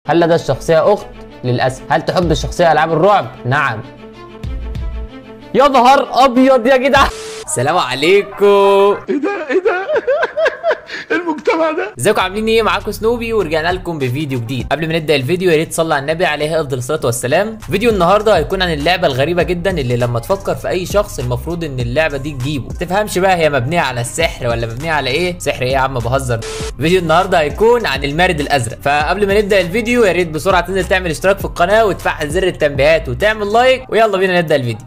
هل لدى الشخصيه اخت؟ للاسف. هل تحب الشخصيه العاب الرعب؟ نعم. يا نهار ابيض يا جدع. السلام عليكم. ايه ده المجتمع ده. ازيكم عاملين ايه؟ معاكم سنوبي ورجعنا لكم بفيديو جديد. قبل ما نبدا الفيديو يا ريت تصلي على النبي عليه افضل الصلاه والسلام. فيديو النهارده هيكون عن اللعبه الغريبه جدا اللي لما تفكر في اي شخص المفروض ان اللعبه دي تجيبه. تفهمش بقى هي مبنيه على السحر ولا مبنيه على ايه؟ سحر ايه يا عم، بهزر. فيديو النهارده هيكون عن المارد الازرق. فقبل ما نبدا الفيديو يا ريت بسرعه تنزل تعمل اشتراك في القناه وتفعل زر التنبيهات وتعمل لايك، ويلا بينا نبدا الفيديو.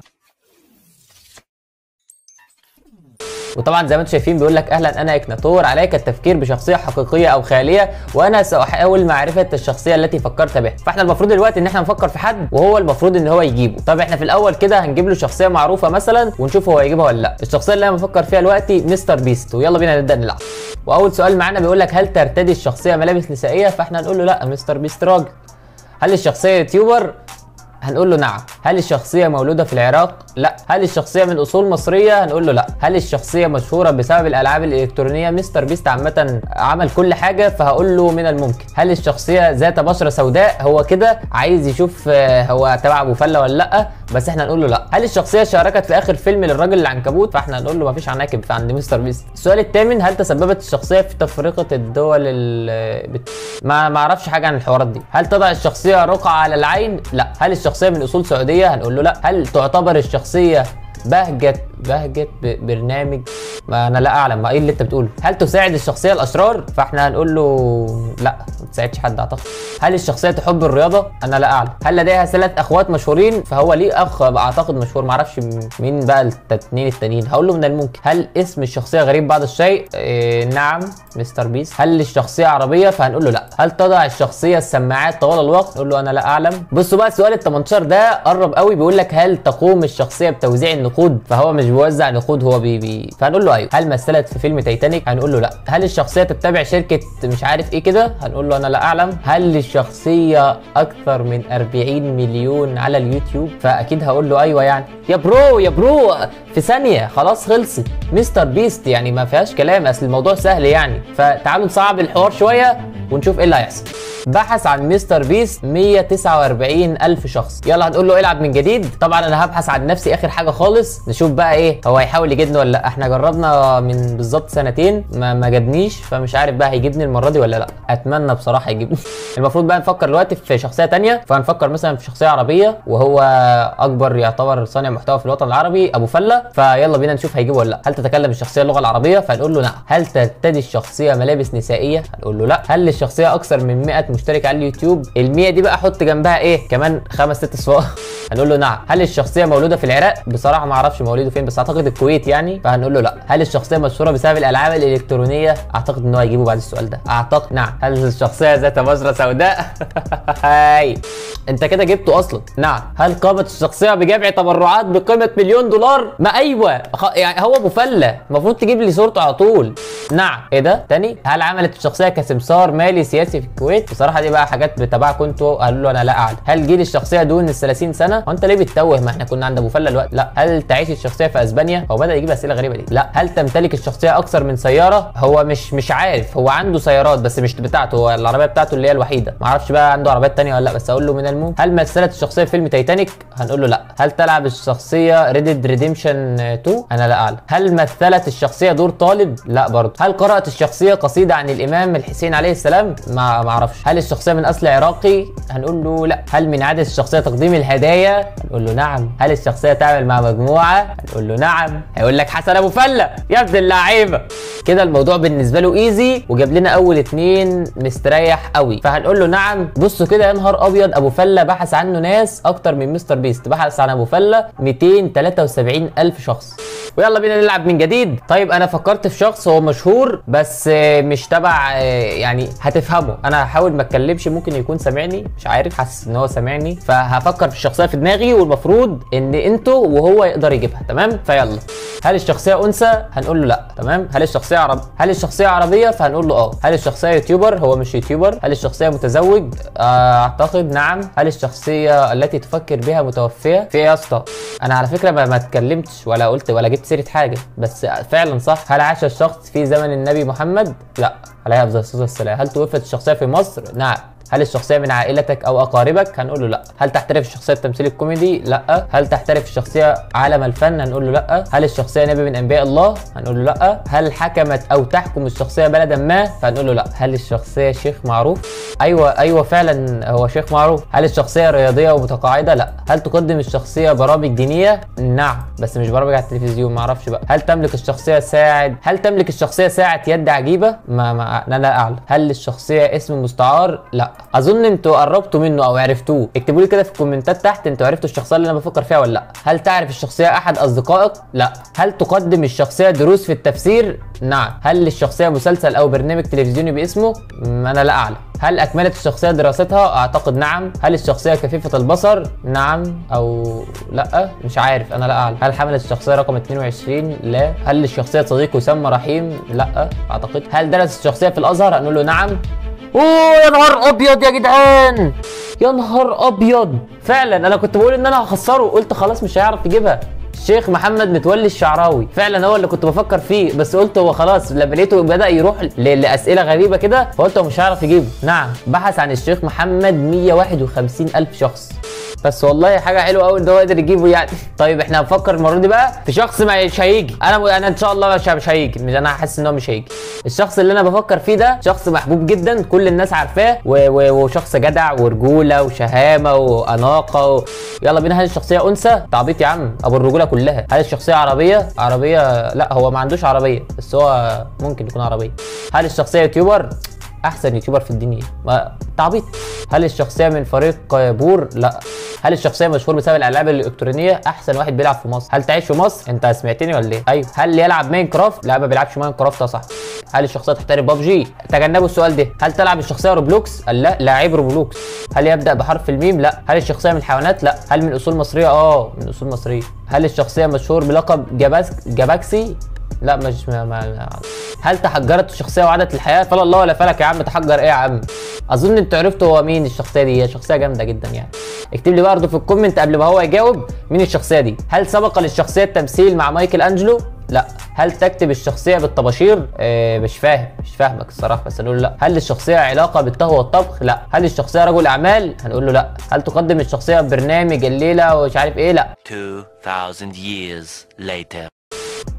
وطبعا زي ما انتم شايفين بيقول لك اهلا انا اكناتور، عليك التفكير بشخصيه حقيقيه او خياليه وانا ساحاول معرفه الشخصيه التي فكرت بها. فاحنا المفروض دلوقتي ان احنا نفكر في حد وهو المفروض ان هو يجيبه. طب احنا في الاول كده هنجيب له شخصيه معروفه مثلا ونشوف هو هيجيبها ولا لا. الشخصيه اللي انا بفكر فيها دلوقتي مستر بيست، ويلا بينا نبدا نلعب. واول سؤال معانا بيقول لك هل ترتدي الشخصيه ملابس نسائيه؟ فاحنا هنقول له لا، مستر بيست راجل. هل الشخصيه يوتيوبر؟ هنقول له نعم. هل الشخصية مولودة في العراق؟ لا. هل الشخصية من أصول مصرية؟ هنقول له لا. هل الشخصية مشهورة بسبب الألعاب الإلكترونية؟ مستر بيست عامة عمل كل حاجة فهقول له من الممكن. هل الشخصية ذات بشرة سوداء؟ هو كده عايز يشوف هو تبع أبو فلة ولا لا، بس احنا هنقول له لا. هل الشخصية شاركت في آخر فيلم للراجل العنكبوت؟ فاحنا هنقول له مفيش عناكب عند مستر بيست. السؤال الثامن هل تسببت الشخصية في تفرقة الدول ما اعرفش حاجة عن الحوارات دي. هل تضع الشخصية رقعة على العين؟ لا. هل الشخصية من أصول سعودية؟ هنقول له لا. هل تعتبر الشخصية بهجة برنامج؟ ما انا لا اعلم، ما ايه اللي انت بتقوله. هل تساعد الشخصيه الاشرار؟ فاحنا هنقول له لا، ما تساعدش حد اعتقد. هل الشخصيه تحب الرياضه؟ انا لا اعلم. هل لديها 3 اخوات مشهورين؟ فهو ليه اخ اعتقد مشهور، ما اعرفش مين بقى الاثنين التانيين. هقول له من الممكن. هل اسم الشخصيه غريب بعض الشيء؟ نعم مستر بيس. هل الشخصيه عربيه؟ فهنقول له لا. هل تضع الشخصيه السماعات طوال الوقت؟ نقول له انا لا اعلم. بصوا بقى السؤال ال 18 ده قرب قوي، بيقول لك هل تقوم الشخصيه بتوزيع النقود؟ فهو مش بيوزع نقود، هو فهنقول له ايوه. هل مثلت في فيلم تايتانيك؟ هنقول له لا. هل الشخصيه تتبع شركه مش عارف ايه كده؟ هنقول له انا لا اعلم. هل الشخصيه اكثر من 40 مليون على اليوتيوب؟ فاكيد هقول له ايوه. يعني يا برو في ثانيه خلاص خلصت. مستر بيست يعني ما فيهاش كلام، اصل الموضوع سهل يعني. فتعالوا نصعب الحوار شويه ونشوف ايه اللي هيحصل. بحث عن مستر بيست 149 ألف شخص. يلا هنقول له العب من جديد. طبعا انا هبحث عن نفسي اخر حاجه خالص، نشوف بقى ايه هو هيحاول يجيبني ولا لا. احنا جربنا من بالظبط سنتين ما جابنيش، فمش عارف بقى هيجيبني المره دي ولا لا. اتمنى بصراحه يجيبني. المفروض بقى نفكر دلوقتي في شخصيه ثانيه، فهنفكر مثلا في شخصيه عربيه وهو اكبر يعتبر صانع محتوى في الوطن العربي ابو فله. فيلا بينا نشوف هيجيبه ولا لا. هل تتكلم الشخصيه اللغه العربيه؟ فهنقول له نعم. هل ترتدي الشخصيه ملابس نسائيه؟ هنقول له لا. هل الشخصيه اكثر من 100 مشترك على اليوتيوب؟ ال100 دي بقى حط جنبها ايه كمان 5 6 صفار. هنقول له نعم. هل الشخصيه مولوده في العراق؟ بصراحه ما اعرفش مولوده فين، بس اعتقد الكويت يعني، فهنقول له لا. هل الشخصيه مشهوره بسبب الالعاب الالكترونيه؟ اعتقد ان هو هيجيبه بعد السؤال ده اعتقد. نعم. هل الشخصيه ذات بشره سوداء؟ هاي انت كده جبته اصلا. نعم. هل قامت الشخصيه بجمع تبرعات بقيمه $1,000,000؟ ما ايوه يعني هو ابو فله، المفروض تجيب لي صورته على طول. نعم. ايه ده تاني؟ هل عملت الشخصيه كسمسار مالي سياسي في الكويت؟ بصراحه دي بقى حاجات بتابعكم انتوا. قالوا له انا لا اعلم. هل جيل الشخصيه دون ال 30 سنه؟ وانت ليه بتتوه؟ ما احنا كنا عند ابو فله دلوقتي. لا. هل تعيش الشخصيه في اسبانيا؟ هو بدا يجيب اسئله غريبه دي. لا. هل تمتلك الشخصيه اكثر من سياره؟ هو مش عارف، هو عنده سيارات بس مش بتاعته، هو العربيه بتاعته اللي هي الوحيده. ما اعرفش بقى عنده عربيات ثانيه ولا لا، بس اقول له من الممكن. هل مثلت الشخصيه في فيلم تايتانيك؟ هنقول له لا. هل تلعب الشخصيه ريد ريديمشن 2؟ انا لا اعلم. هل مثلت الشخصيه دور طالب؟ لا برضه. هل قرات الشخصيه قصيده عن الامام الحسين عليه السلام؟ ما اعرفش. هل الشخصيه من اصل عراقي؟ هنقول له لا. هل من عاده الشخصيه تقديم الهدايا؟ هنقول له نعم. هل الشخصيه تعمل مع مجموعه؟ هنقول له نعم. هيقول لك حسن ابو فله يا ابن اللعيبه. كده الموضوع بالنسبه له ايزي، وجاب لنا اول 2 مستريح قوي، فهنقول له نعم. بصوا كده يا نهار ابيض، ابو فله بحث عنه ناس اكتر من مستر بيست. بحث عن ابو فله 273 ألف شخص. ويلا بينا نلعب من جديد. طيب انا فكرت في شخص هو مشهور بس مش تبع يعني هتفهمه. انا هحاول ما اتكلمش، ممكن يكون سامعني مش عارف، حاسس ان هو سامعني. فهفكر في الشخصيه في دماغي والمفروض ان انتوا وهو يقدر يجيبها. تمام. فيلا. هل الشخصيه انثى؟ هنقول له لا. تمام. هل الشخصيه عربيه؟ فهنقول له اه. هل الشخصيه يوتيوبر؟ هو مش يوتيوبر. هل الشخصيه متزوج؟ اعتقد نعم. هل الشخصيه التي تفكر بها متوفيه؟ في ايه يا اسطى؟ انا على فكره ما اتكلمتش ولا قلت ولا جبت سيره حاجه، بس فعلا صح. هل عاش الشخص في زمن النبي محمد؟ لا عليه افضل الصلاه والسلام. هل توفت الشخصيه في مصر؟ نعم. هل الشخصيه من عائلتك او اقاربك؟ هنقول له لا. هل تحترف الشخصيه التمثيل الكوميدي؟ لا. هل تحترف الشخصيه عالم الفن؟ هنقول له لا. هل الشخصيه نبي من انبياء الله؟ هنقول له لا. هل حكمت او تحكم الشخصيه بلدا ما؟ فهنقول له لا. هل الشخصيه شيخ معروف؟ ايوه فعلا هو شيخ معروف. هل الشخصيه رياضيه ومتقاعده؟ لا. هل تقدم الشخصيه برامج دينيه؟ نعم، بس مش برامج على التلفزيون، ما اعرفش بقى. هل تملك الشخصيه ساعه يد عجيبه؟ انا لا اعلم. هل الشخصيه اسم مستعار؟ لا. اظن انتوا قربتوا منه او عرفتوه. اكتبوا لي كده في الكومنتات تحت انتوا عرفتوا الشخصيه اللي انا بفكر فيها ولا لا. هل تعرف الشخصيه احد اصدقائك؟ لا. هل تقدم الشخصيه دروس في التفسير؟ نعم. هل للشخصيه مسلسل او برنامج تلفزيوني باسمه؟ انا لا اعلم. هل اكملت الشخصيه دراستها؟ اعتقد نعم. هل الشخصيه كفيفه البصر؟ نعم او لا، مش عارف، انا لا اعلم. هل حملت الشخصيه رقم 22؟ لا. هل للشخصيه صديق يسمى رحيم؟ لا اعتقد. هل درس الشخصيه في الازهر؟ هنقول له نعم. اوه يا نهار ابيض يا جدعان، يا نهار ابيض، فعلا انا كنت بقول ان انا هخسره، قلت خلاص مش هيعرف يجيبها. الشيخ محمد متولي الشعراوي، فعلا هو اللي كنت بفكر فيه، بس قلت هو خلاص لما لقيته بدأ يروح لأسئلة غريبة كده فقلت هو مش هيعرف يجيبه. نعم، بحث عن الشيخ محمد 151,000 شخص، بس والله حاجه حلوه قوي ان هو قادر يجيبه يعني. طيب احنا هنفكر المره دي بقى في شخص مش هيجي. انا ان شاء الله مش هيجي، انا حاسس ان هو مش هيجي. الشخص اللي انا بفكر فيه ده شخص محبوب جدا، كل الناس عارفاه، وشخص جدع ورجوله وشهامه واناقه يلا بينا. هل الشخصيه انثى؟ تعبيط يا عم، ابو الرجوله كلها. هل الشخصيه عربيه؟ لا، هو ما عندوش عربيه، بس هو ممكن يكون عربيه. هل الشخصيه يوتيوبر؟ احسن يوتيوبر في الدنيا، تعبيط. هل الشخصيه من فريق بور؟ لا. هل الشخصيه مشهور بسبب الالعاب الالكترونيه؟ احسن واحد بيلعب في مصر. هل تعيش في مصر؟ انت سمعتني ولا ايه؟ ايوه. هل يلعب ماينكرافت؟ لا، ما بيلعبش ماينكرافت يا صاحبي. هل الشخصيه تحترف ببجي؟ تجنبوا السؤال ده. هل تلعب الشخصيه روبلوكس؟ لا، لاعب روبلوكس. هل يبدا بحرف الميم؟ لا. هل الشخصيه من الحيوانات؟ لا. هل من اصول مصريه؟ من اصول مصريه. هل الشخصيه مشهور بلقب جاباكسي؟ لا، مش هل تحجرت الشخصيه وعادت للحياه؟ فلا الله ولا فلك يا عم، تحجر ايه يا عم؟ اظن انتوا عرفتوا هو مين الشخصيه دي، هي شخصيه جامده جدا يعني. اكتب لي برضه في الكومنت قبل ما هو يجاوب مين الشخصيه دي. هل سبق للشخصيه التمثيل مع مايكل انجلو؟ لا. هل تكتب الشخصيه بالطباشير؟ مش فاهمك الصراحه، بس نقول لا. هل للشخصيه علاقه بالطهو والطبخ؟ لا. هل الشخصيه رجل اعمال؟ هنقول له لا. هل تقدم الشخصيه برنامج الليله ومش عارف ايه؟ لا. 2000 years later.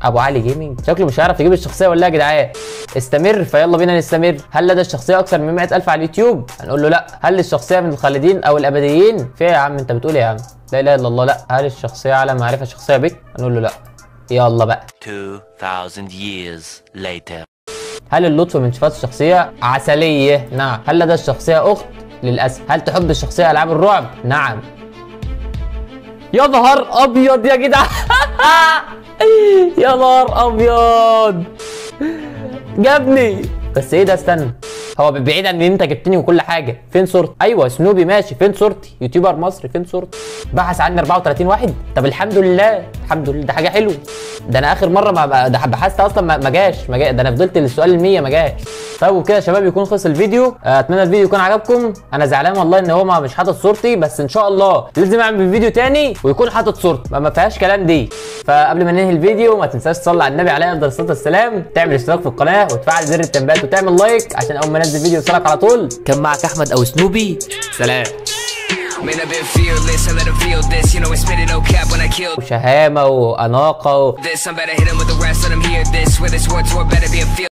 ابو علي جيمنج شكله مش هيعرف يجيب الشخصيه ولا يا جدعان. استمر، فيلا بينا نستمر. هل لدى الشخصيه اكثر من 100,000 على اليوتيوب؟ هنقول له لا. هل الشخصيه من الخالدين او الابديين؟ في يا عم انت بتقول ايه يا عم؟ لا اله الا الله. لا. هل الشخصيه على معرفه شخصيه بك؟ هنقول له لا. يلا بقى. 2000 years later. هل اللطف من صفات الشخصيه؟ عسليه. نعم. هل لدى الشخصيه اخت؟ للاسف. هل تحب الشخصيه العاب الرعب؟ نعم. يا نهار ابيض يا جدع يا نهار ابيض، جابني. بس ايه ده؟ استنى، هو بعيد عن ان انت جبتني وكل حاجه، فين صورتي؟ ايوه سنوبي ماشي، فين صورتي؟ يوتيوبر مصري، فين صورتي؟ بحث عني 34 واحد. طب الحمد لله ده حاجه حلوه. ده انا اخر مره ما بحثت اصلا ما جاش، ده انا فضلت للسؤال ال100 ما جاش. طيب وبكده يا شباب يكون خلص الفيديو. اتمنى الفيديو يكون عجبكم. انا زعلان والله ان هو مش حاطط صورتي، بس ان شاء الله لازم اعمل فيديو تاني ويكون حاطط صورتي، ما فيهاش كلام دي. فقبل ما ننهي الفيديو ما تنساش تصلي على النبي عليه افضل الصلاه والسلام، تعمل اشتراك في القناه وتفعل زر التنبيهات وتعمل لايك عشان اول ما انزل فيديو يوصلك على طول. كان معك احمد او سنوبي، سلام. وشهامه واناقه